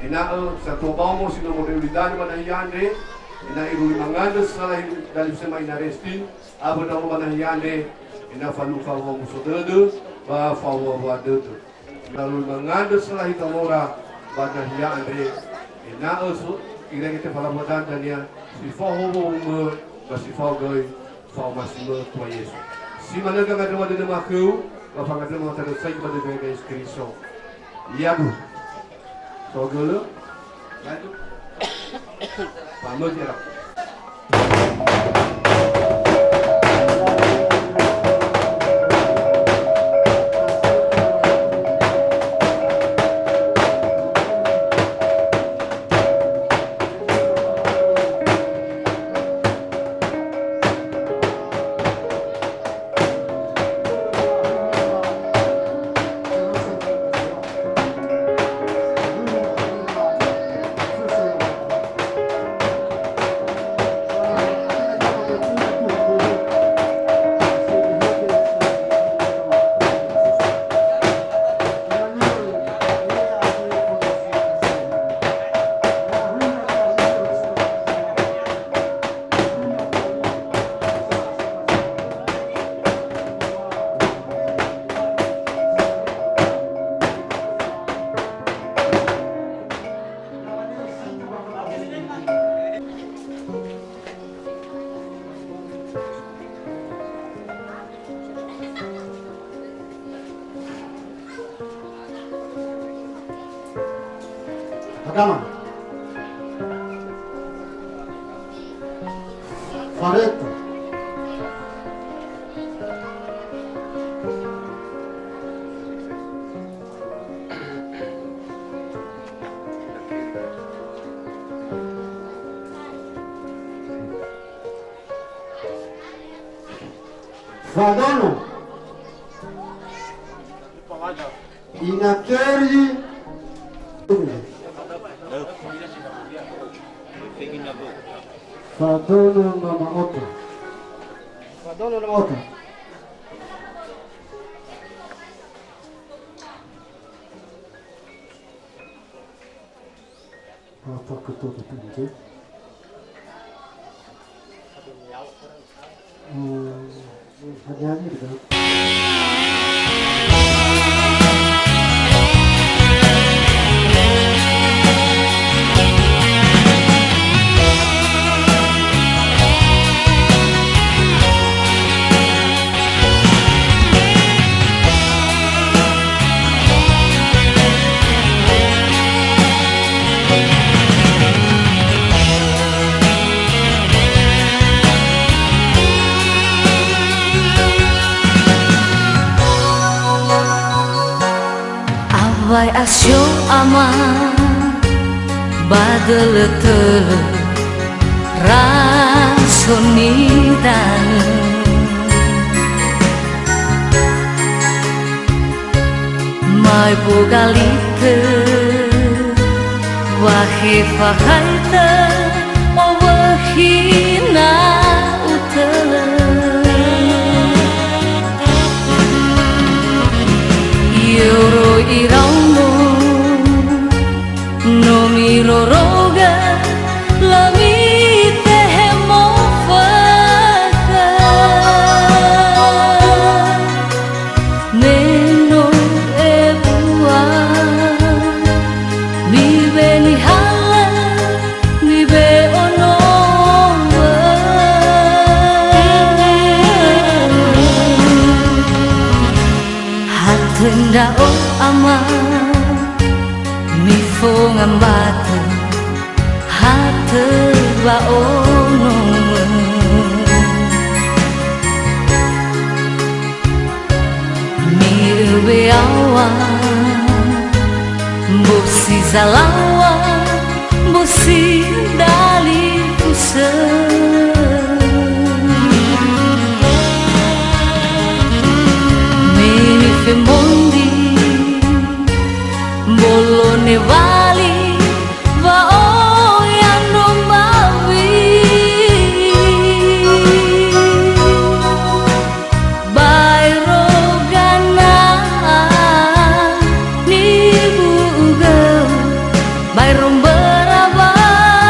Ena satu bawmo sino model lidan mana yande, ena ibu mangande salah dari sema ina resti, abu dawo mana yande, ena falu fawo musodede, ba fawo wa dede. Lalu mengandung setelah itu mora badan dia Andre ina usu kira kita pada badan dan dia sifat hobo bersifat gay fau masih tua Yesus si mana kan ada pada nama aku apa kata mau terus saya pada Yesus Kristus iya bu so dulu lanjut pamut ya.
Agama. Fareto. Fadono. Inakerji. Fadono Mama Ota. Fadono Mama Ota. Apa ketua petunjuk? Hati-hati gitu.
Vai asyo ama badal tele rasoni dan mai bogalite wahe fahaita o wahina utele Yoro irauno no miro roga la vite hemofaka neno ebua mi beni hala mi be ono hatenda o ama mi fo ngambate hate ba ono mi be awa bosi zalawa bosi dali puse Femondi bolone vali va oyando mavi bairo gana ni buga bairo berabagoni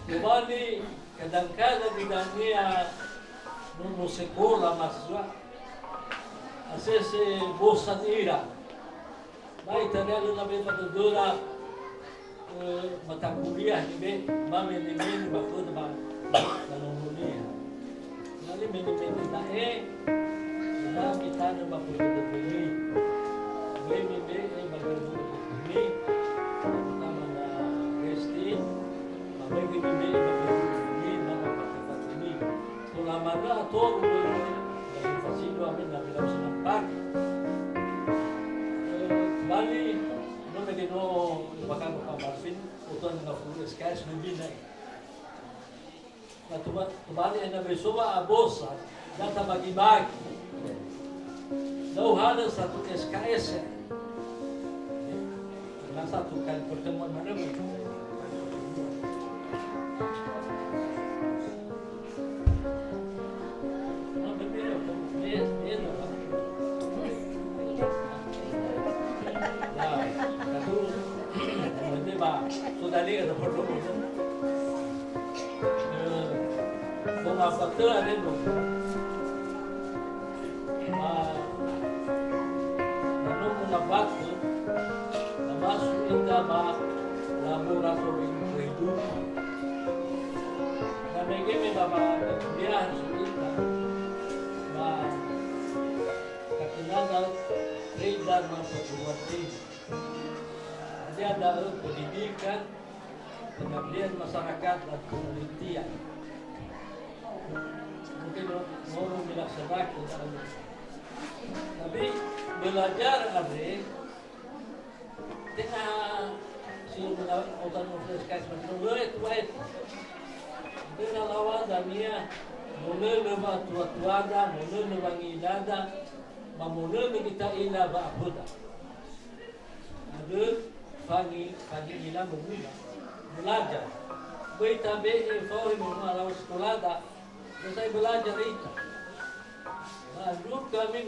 Domani kadang-kadang dinamia non sekolah mahasiswa asese bosan ira baik terlalu nabi patudura mata kuliah ni be mami ni bakod ba kuliah nali meni tae
kita na mapulog-pulog. May magulog-pulog. Tama na Christine. May bibili magulog-pulog na mapatipat-pulog. So naman na ito, dahil fasilo amin na bilang silang pagi. Bali, no me gino bakal kapasin uton na fules cash hindi na. Na tubali ay nabesuwa abosa data magibag. Daw hada sa tu SKS. Nasa tu kan pertemuan mana Sudali ada perlu. Kung apa tu ada tu. Lalu mendapat tu, masuk kita laboratorium kehidupan. Kami kami bapa dia kita, kakinan dan masa buat dia ada pendidikan, pengabdian masyarakat dan penelitian. Mungkin orang dilaksanakan, tapi belajar ada tengah si otan ofiskas menurut itu tengah lawan dania mulai lebat tua dah mulai lebangi dada mamulai kita ina baabuda ada pagi nila memula belajar. Baik tabe info mengalau sekolah dah, saya belajar itu. Dulu kami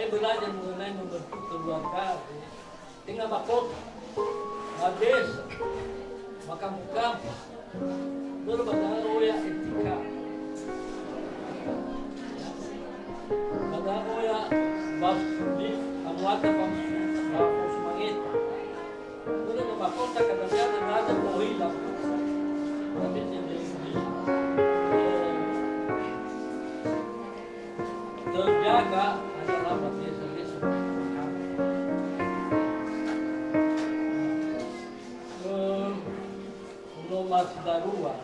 belajar mengenai membentuk keluarga, tinggal bakot, habis, makam-makam, berbeda roya etika, beda roya bab di amuata bab semangit. Udah ngebakota kadang-kadang ada mau hilang, tapi terjaga adalah biasa-biasa. Nomor darua,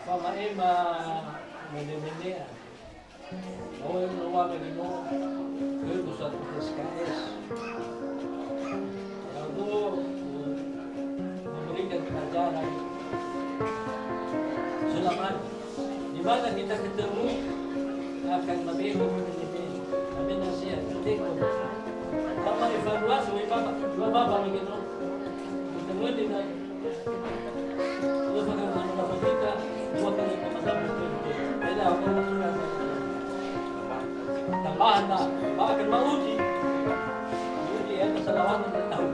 sama ema mene-menea, awal nomor menino kerusak SKS. Memberikan pelajaran selamat di mana kita ketemu akan lebih ada nasihat ketika sama evaluasi dua bapa begitu ketemu di terus bagaimana kita buat kali pemahaman beda orang sudah tambahan tak bahkan mau uji ya kesalahan yang tahu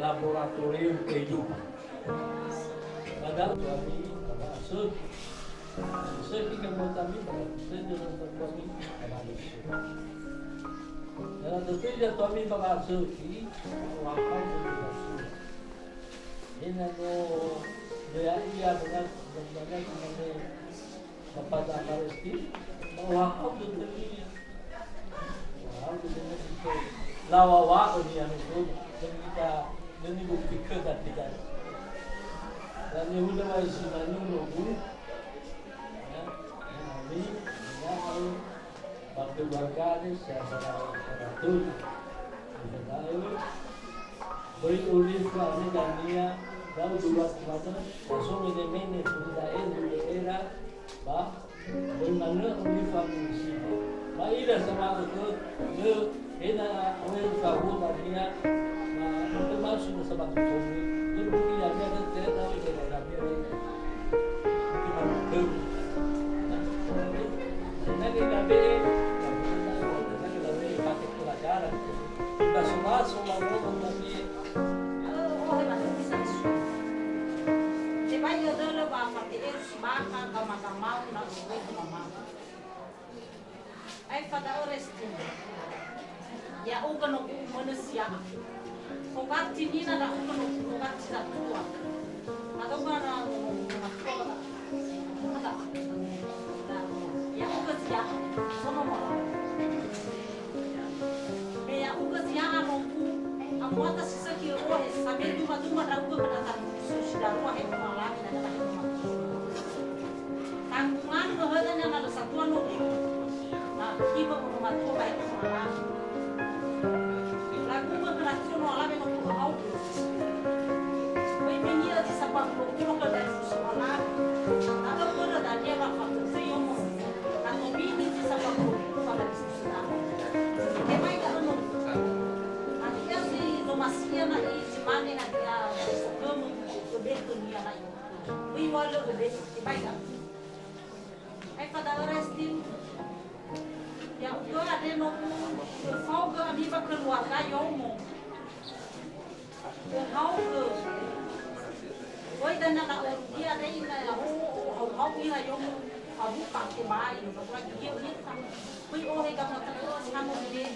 laboratorium kehidupan. Padahal kami masuk, saya pikir kami saya dalam kami dan tentunya kami masuk di wakil masuk. Ini no dia dengan kepada Palestina bahwa tentunya lawa ini yang itu kita ini bukti kedat tidak. Dan ini sudah masih banyak logo. Ini harus bakal berkali secara teratur. Tahu beri ulis kami dan dia tahu dua semacam langsung ini sudah era bah bagaimana ulis kami sini. Baiklah sama itu ini orang tahu dan dia termasuk sebab itu mungkin ada tidak tahu tidak ada mungkin nanti pakai pelajaran kita semua tapi
Sebab itu adalah bapak tiada semaka kamar nak buat kamar. Ay pada oras ya uka no manusia. Okat sini na uka no okat sila tua. Atau mana ada. Ya uka sia sono mola. Ya uka sia anu amuata sisa kilo sambil duma da uka penata sudah ruah yang malam dan ada rumah. Tanggungan kehadan yang ada satuan no. Nah, ibu rumah tua baik malam. Lagu bergerakkan malam yang aku tahu. Kau mengira di sabang pulau ke dari sekolah. Ada pun ada dia bakal tersenyum. Atau bini di sabang pulau pada sekolah. Kemai tak anu. Akhirnya si Romasia na si mana na dia sebelum lebih dunia lain. Wih walau lebih kemai tak. Pada restin. Ya udah ada nomu kau ke amiba keluarga yomo kau ke oi dan nak dia ada ina kau ina yomo abu pakai bayi lagi dia hitam oi oh kamu terus kamu ini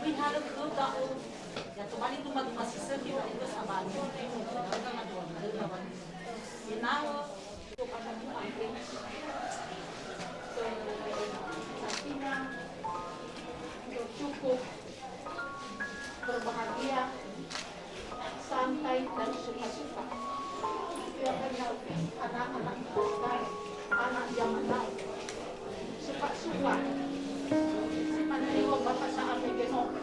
oi harus ke tak ya kembali tu masih sedih itu sama dia jangan ada inau tu pada cukup berbahagia, santai dan suka-suka. Dia kenal anak-anak dan anak zaman now. Suka-suka. Menerima bapak saat megenok.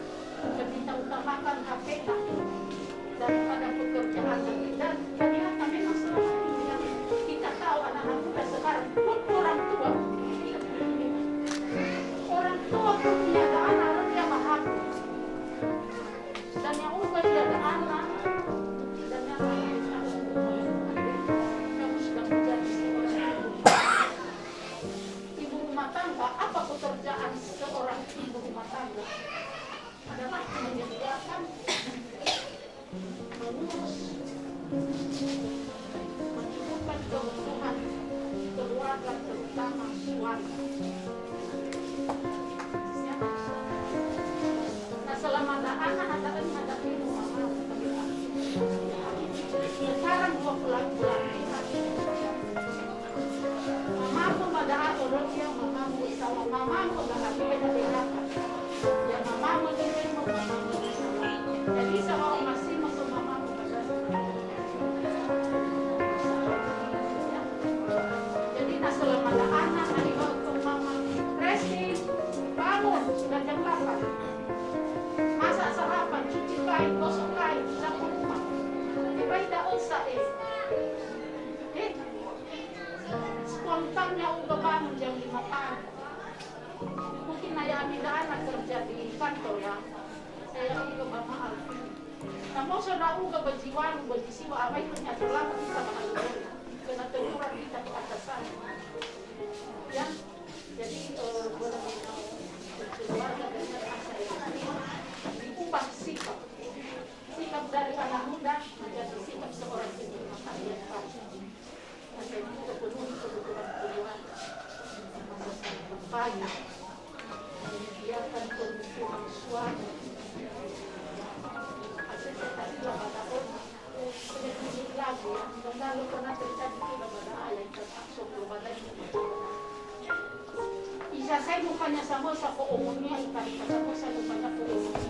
Kita utamakan HP daripada pekerjaan dan ternyata memang selama ini yang kita tahu anak-anak muda sekarang pun orang tua pun tiada anak dia bahagia dan yang ubah tiada anak dan yang kamu sudah menjadi seorang ibu rumah tangga. Apa pekerjaan seorang ibu rumah tangga? Adalah menyediakan, mengurus, mencukupkan kebutuhan keluarga, terutama suami. Selama anak ada ibu mama sekarang 2 bulan mamamu pada orang yang mamamu sama mamamu dah beda ya mamamu dirimu mamamu jadi sama masih masuk mamamu jadi selama anak hari waktu mama resti bangun sudah jam 8 masak sarapan, cuci kain, gosok kain, sapu rumah. Tiba tidak usah spontannya udah bangun jam 5 pagi. Mungkin ayah ambil anak kerja di kantor ya. Saya juga Mama Alfi. Namun sudah uga berjiwa, berjisiwa apa itu nyata lama kita mengalami. Kena teguran kita di atas sana. Ya, jadi boleh berkeluarga dengan asa diubah sikap dari anak muda menjadi sikap seorang ibu rumah tangga yang baik dan juga penuhi kebutuhan banyak menyediakan kebutuhan suami. Akhirnya tadi lah pada sedikit lagi ya, dan lalu pernah terjadi juga pada ayah yang terpaksa kepada Isa saya bukannya sama sa umumnya ikan sama sa bukannya umumnya.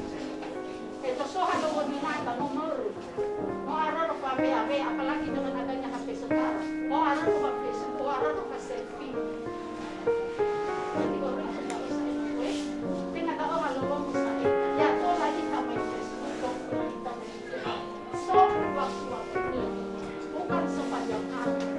Itu soha doa binata nomor. Mau arah rupa BAB apalagi dengan adanya HP sekarang. Mau arah rupa Facebook, mau arah rupa selfie. Jadi orang sudah usai. Tinggal tahu kalau orang usai. Ya tuh lagi kami Facebook, kita so waktu ini bukan sepanjang hari.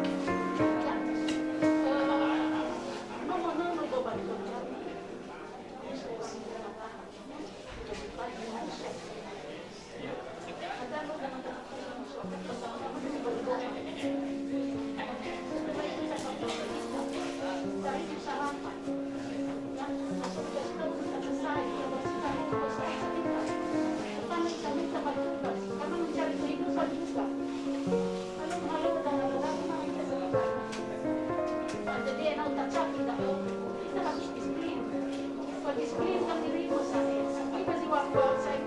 Disiplin dirimu saya. Sampai kasih waktu saya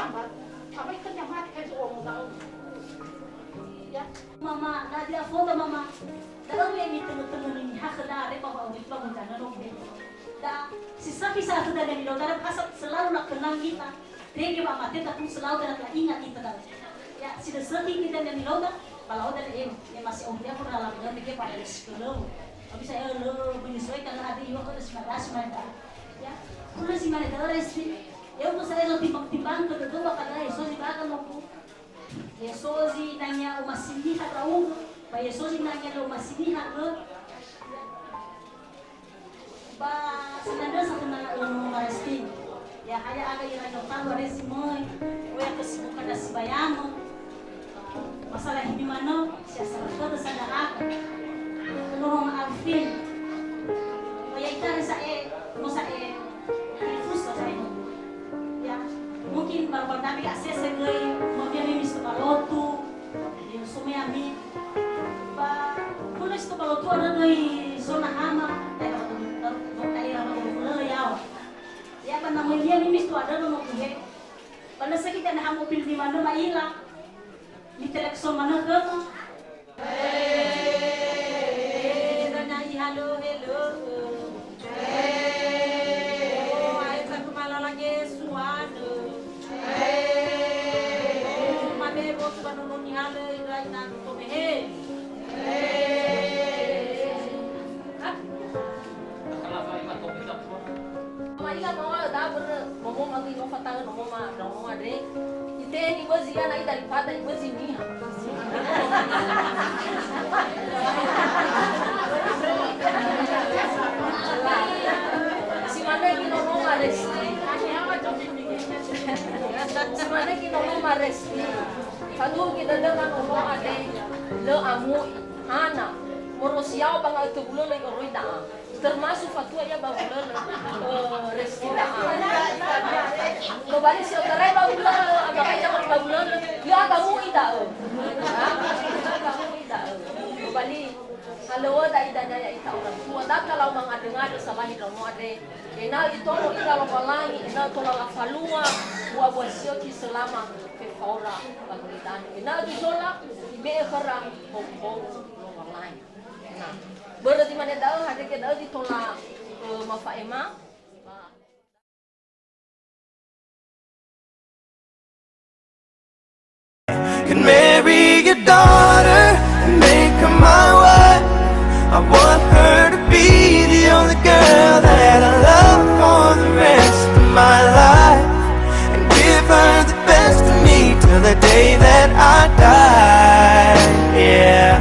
lambat. Apa ikan yang mati kan seorang tahu. Ya,
Mama, nadia foto mama. Dalam yang itu temen ini hak dari bapak udah bangun tanah dong. Da, sisa kisah sudah dari saudara kasat selalu nak kenang kita. Tegi mama kita pun selalu nak ingat kita dah. Ya, sudah sering kita dari saudara. Kalau dari masih dia pun dalam dalam dia pada sekolah. Tapi saya lo menyesuaikan ada juga kalau semangat mereka. Ya, kalau si mereka resti. Ya, kalau saya lo timbang ke itu bakal so si bakal mau. Yesozi nanya umasini hataung, ba Yesozi nanya lo umasini hataung. Ba senada satu nana ilmu maresti. Ya hanya ada yang ada tahu resi moy, yang kesibukan dan sibayamo. Masalah ini mana? Siasat itu sadar aku. Penolong Alvin. Kaya kita saya infus saya. Ya mungkin baru tapi akses saya mobil itu balotu, yang semua ami. Ba pulis itu balotu ada dari zona hama, dari ramah ya. Ya apa namanya dia ini itu ada nomor gue. Pada saat kita nak mobil di mana maila, di telekson mana ke? Halo, hello. Oh, ay satu malam lagi suanu. Mame bos banun ni halo irai nan to mehe. Maiga mau ada ber mau magi no fatang no mau adre. Ite ni bazia nai daripada ni bazini. Si mana kita ngomong resti, si mana kita ngomong resti. Kalau kita dengar ngomong ada le amu hana, morosiau bangga itu bulan lagi orang dah. Termasuk fatwa ya bagulan resti dah. Kembali si orang bagulan, apa kaya orang bagulan, dia kamu tidak. Kamu tidak. Kembali. Kalau ada idanya ita orang tua, dah kalau mengadengar sama hidup muade, enal itu orang ita lokalangi, enal tu orang falua, buat sioti selama kefaura baguritan, enal tu zola, ibe kerang, hong lokalangi. Nah, berarti mana dah ada ke dah ditolak mafaema.
Can marry your daughter and make her my wife. I want her to be the only girl that I love for the rest of my life, and give her the best of me till the day that I die. Yeah,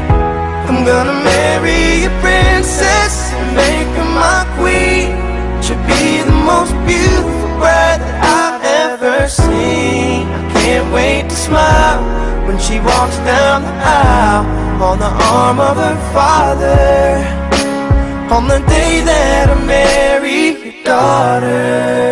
I'm gonna marry a princess and make her my queen. She'll be the most beautiful bride that I've ever seen. I can't wait to smile when she walks down the aisle on the arm of her father, on the day that I marry your daughter.